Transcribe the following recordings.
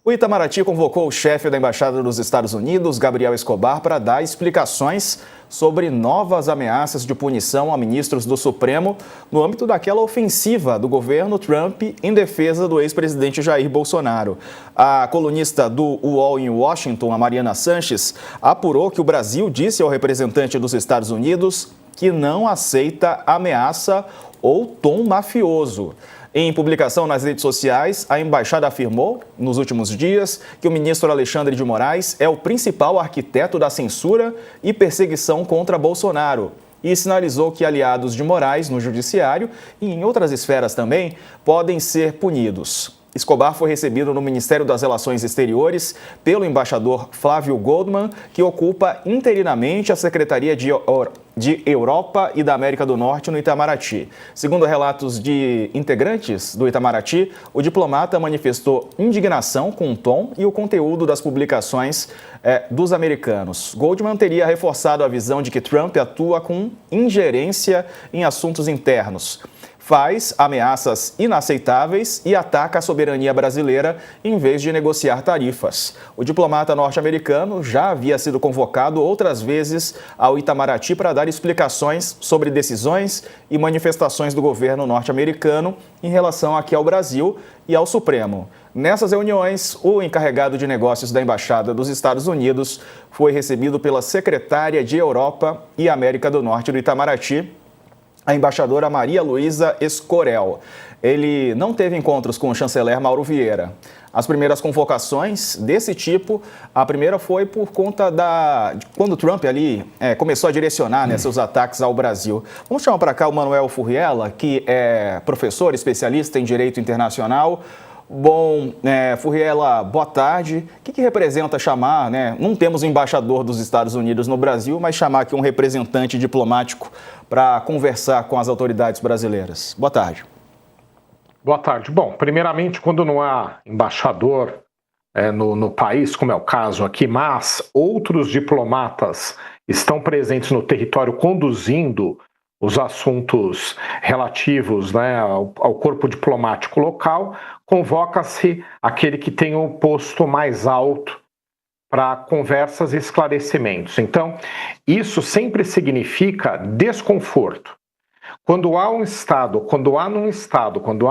O Itamaraty convocou o chefe da Embaixada dos Estados Unidos, Gabriel Escobar, para dar explicações sobre novas ameaças de punição a ministros do Supremo no âmbito daquela ofensiva do governo Trump em defesa do ex-presidente Jair Bolsonaro. A colunista do UOL em Washington, a Mariana Sanches, apurou que o Brasil disse ao representante dos Estados Unidos que não aceita ameaça ou tom mafioso. Em publicação nas redes sociais, a embaixada afirmou, nos últimos dias, que o ministro Alexandre de Moraes é o principal arquiteto da censura e perseguição contra Bolsonaro e sinalizou que aliados de Moraes no judiciário e em outras esferas também podem ser punidos. Escobar foi recebido no Ministério das Relações Exteriores pelo embaixador Flávio Goldman, que ocupa interinamente a Secretaria de Europa e da América do Norte no Itamaraty. Segundo relatos de integrantes do Itamaraty, o diplomata manifestou indignação com o tom e o conteúdo das publicações dos americanos. Goldman teria reforçado a visão de que Trump atua com ingerência em assuntos internos, faz ameaças inaceitáveis e ataca a soberania brasileira em vez de negociar tarifas. O diplomata norte-americano já havia sido convocado outras vezes ao Itamaraty para dar explicações sobre decisões e manifestações do governo norte-americano em relação aqui ao Brasil e ao Supremo. Nessas reuniões, o encarregado de negócios da Embaixada dos Estados Unidos foi recebido pela secretária de Europa e América do Norte do Itamaraty, a embaixadora Maria Luísa Escorel. Ele não teve encontros com o chanceler Mauro Vieira. As primeiras convocações desse tipo, a primeira foi por conta de quando Trump ali começou a direcionar seus ataques ao Brasil. Vamos chamar para cá o Manuel Furriela, que é professor especialista em Direito Internacional. Bom, Furriela, boa tarde. O que representa chamar, não temos um embaixador dos Estados Unidos no Brasil, mas chamar aqui um representante diplomático para conversar com as autoridades brasileiras? Boa tarde. Boa tarde. Bom, primeiramente, quando não há embaixador no país, como é o caso aqui, mas outros diplomatas estão presentes no território conduzindo os assuntos relativos ao corpo diplomático local, convoca-se aquele que tem o posto mais alto para conversas e esclarecimentos. Então, isso sempre significa desconforto. Quando há um Estado, quando há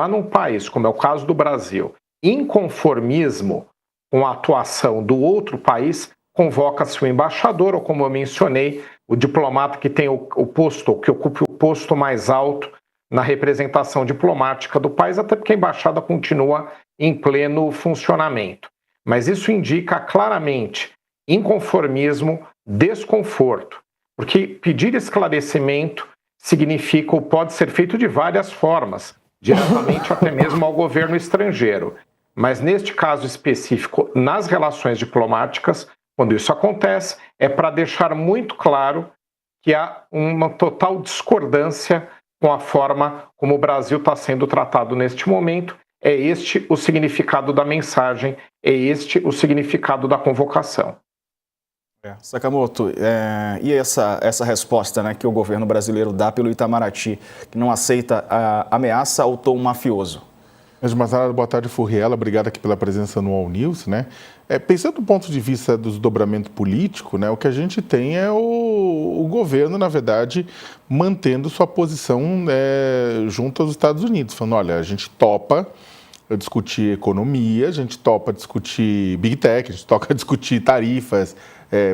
num país, como é o caso do Brasil, inconformismo com a atuação do outro país, convoca-se o embaixador, ou como eu mencionei, o diplomata que tem o posto, que ocupe o posto mais alto na representação diplomática do país, até porque a embaixada continua em pleno funcionamento. Mas isso indica claramente inconformismo, desconforto, porque pedir esclarecimento significa ou pode ser feito de várias formas, diretamente até mesmo ao governo estrangeiro. Mas neste caso específico, nas relações diplomáticas, quando isso acontece, é para deixar muito claro que há uma total discordância com a forma como o Brasil está sendo tratado neste momento. É este o significado da mensagem, é este o significado da convocação. Sakamoto, e essa resposta que o governo brasileiro dá pelo Itamaraty, que não aceita a ameaça ao tom mafioso? Antes de mais nada, boa tarde, Furriela. Obrigado aqui pela presença no All News. Pensando do ponto de vista do desdobramento político, o que a gente tem é o governo, na verdade, mantendo sua posição junto aos Estados Unidos, falando, olha, a gente topa discutir economia, a gente topa discutir Big Tech, a gente topa discutir tarifas,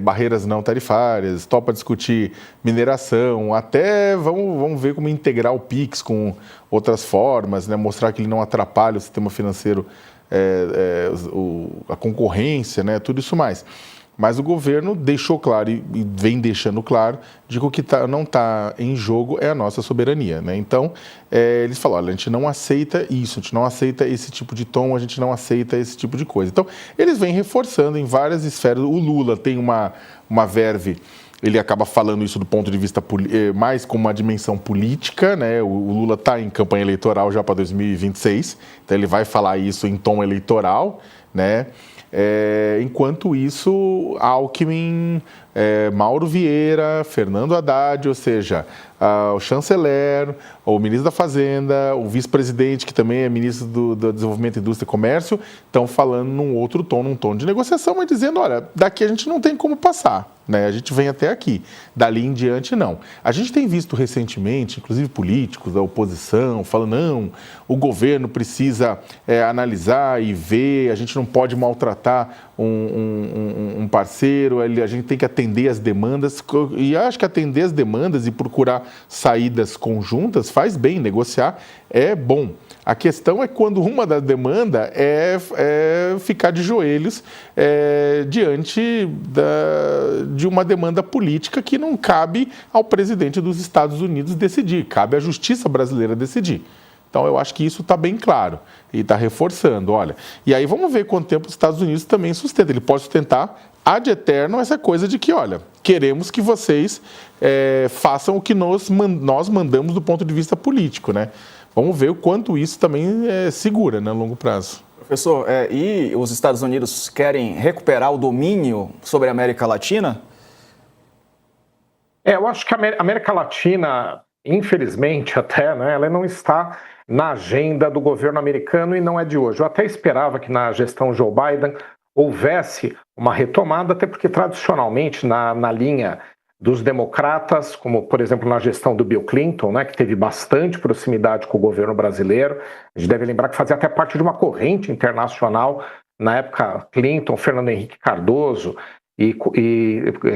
barreiras não tarifárias, topa discutir mineração, até vamos ver como integrar o PIX com outras formas, mostrar que ele não atrapalha o sistema financeiro, a concorrência, tudo isso mais. Mas o governo deixou claro e vem deixando claro de que o que não está em jogo é a nossa soberania. Então, eles falaram, olha, a gente não aceita isso, a gente não aceita esse tipo de tom, a gente não aceita esse tipo de coisa. Então, eles vêm reforçando em várias esferas. O Lula tem uma verve, ele acaba falando isso do ponto de vista mais com uma dimensão política, O Lula está em campanha eleitoral já para 2026, então ele vai falar isso em tom eleitoral, né? Enquanto isso, Alckmin, Mauro Vieira, Fernando Haddad, ou seja, o chanceler, o ministro da Fazenda, o vice-presidente, que também é ministro do Desenvolvimento, Indústria e Comércio, estão falando num outro tom, num tom de negociação, mas dizendo, olha, daqui a gente não tem como passar, né? A gente vem até aqui, dali em diante não. A gente tem visto recentemente, inclusive políticos da oposição, falando, não, o governo precisa analisar e ver, a gente não pode maltratar um parceiro, a gente tem que atender as demandas, e acho que atender as demandas e procurar saídas conjuntas faz bem, negociar é bom. A questão é quando uma das demandas é ficar de joelhos diante de uma demanda política que não cabe ao presidente dos Estados Unidos decidir, cabe à justiça brasileira decidir. Então, eu acho que isso está bem claro e está reforçando, olha. E aí vamos ver quanto tempo os Estados Unidos também sustenta. Ele pode sustentar ad eterno essa coisa de que, olha, queremos que vocês façam o que nós mandamos do ponto de vista político, né? Vamos ver o quanto isso também segura, né, a longo prazo. Professor, e os Estados Unidos querem recuperar o domínio sobre a América Latina? Eu acho que a América Latina, infelizmente até, né, ela não está na agenda do governo americano e não é de hoje. Eu até esperava que na gestão Joe Biden houvesse uma retomada, até porque tradicionalmente na linha dos democratas, como por exemplo na gestão do Bill Clinton, né, que teve bastante proximidade com o governo brasileiro, a gente deve lembrar que fazia até parte de uma corrente internacional, na época Clinton, Fernando Henrique Cardoso e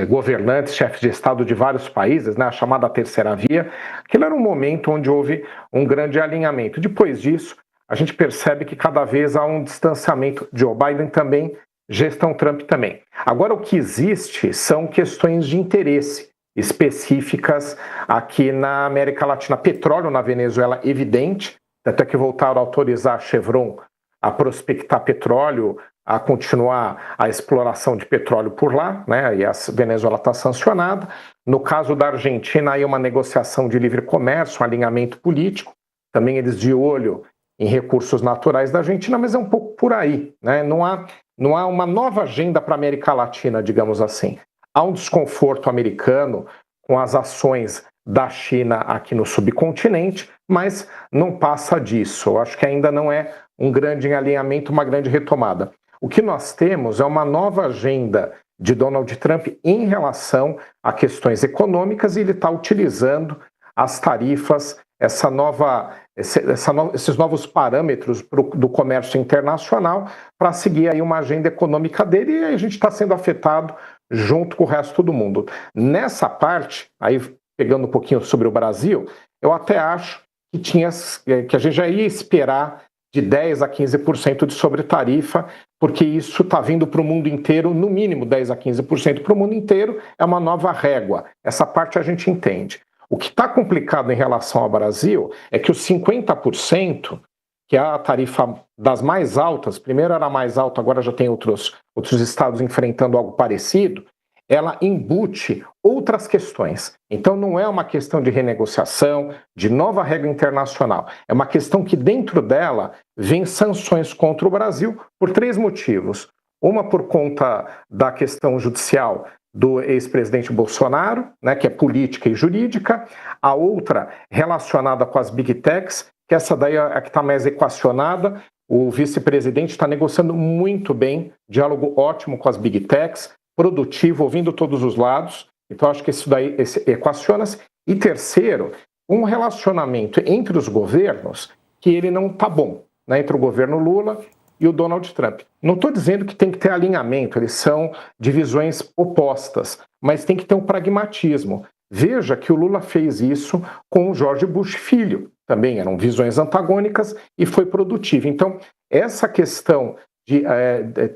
governantes, chefes de Estado de vários países, né, a chamada Terceira Via. Aquilo era um momento onde houve um grande alinhamento. Depois disso, a gente percebe que cada vez há um distanciamento. Joe Biden também, gestão Trump também. Agora, o que existe são questões de interesse específicas aqui na América Latina. Petróleo na Venezuela, evidente, até que voltaram a autorizar a Chevron a prospectar petróleo, a continuar a exploração de petróleo por lá, né? E a Venezuela está sancionada. No caso da Argentina, aí uma negociação de livre comércio, um alinhamento político, também eles de olho em recursos naturais da Argentina, mas é um pouco por aí, né? Não há uma nova agenda para a América Latina, digamos assim. Há um desconforto americano com as ações da China aqui no subcontinente, mas não passa disso. Eu acho que ainda não é um grande alinhamento, uma grande retomada. O que nós temos é uma nova agenda de Donald Trump em relação a questões econômicas e ele está utilizando as tarifas, esses novos parâmetros do comércio internacional para seguir aí uma agenda econômica dele e a gente está sendo afetado junto com o resto do mundo. Nessa parte, aí pegando um pouquinho sobre o Brasil, eu até acho que a gente já ia esperar de 10% a 15% de sobretarifa, porque isso está vindo para o mundo inteiro, no mínimo 10% a 15% para o mundo inteiro, é uma nova régua. Essa parte a gente entende. O que está complicado em relação ao Brasil é que os 50%, que é a tarifa das mais altas, primeiro era mais alta, agora já tem outros estados enfrentando algo parecido, ela embute outras questões. Então não é uma questão de renegociação, de nova regra internacional. É uma questão que dentro dela vem sanções contra o Brasil por 3 motivos. Uma por conta da questão judicial do ex-presidente Bolsonaro, né, que é política e jurídica. A outra relacionada com as Big Techs, que essa daí é a que está mais equacionada. O vice-presidente está negociando muito bem, diálogo ótimo com as Big Techs, produtivo, ouvindo todos os lados. Então, acho que isso daí equaciona-se. E terceiro, um relacionamento entre os governos que ele não está bom, né, entre o governo Lula e o Donald Trump. Não estou dizendo que tem que ter alinhamento, eles são divisões opostas, mas tem que ter um pragmatismo. Veja que o Lula fez isso com o George Bush Filho, também eram visões antagônicas e foi produtivo. Então, essa questão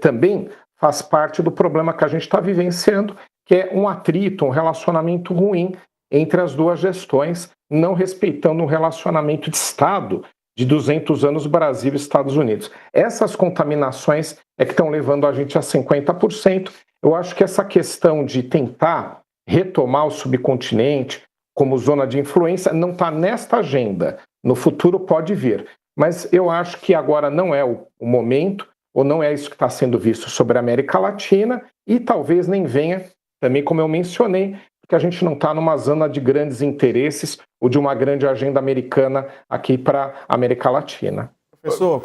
também faz parte do problema que a gente está vivenciando, que é um atrito, um relacionamento ruim entre as duas gestões, não respeitando um relacionamento de Estado de 200 anos Brasil e Estados Unidos. Essas contaminações é que estão levando a gente a 50%. Eu acho que essa questão de tentar retomar o subcontinente como zona de influência não está nesta agenda. No futuro pode vir. Mas eu acho que agora não é o momento. ou não é isso que está sendo visto sobre a América Latina, e talvez nem venha, também como eu mencionei, porque a gente não está numa zona de grandes interesses ou de uma grande agenda americana aqui para a América Latina. Professor,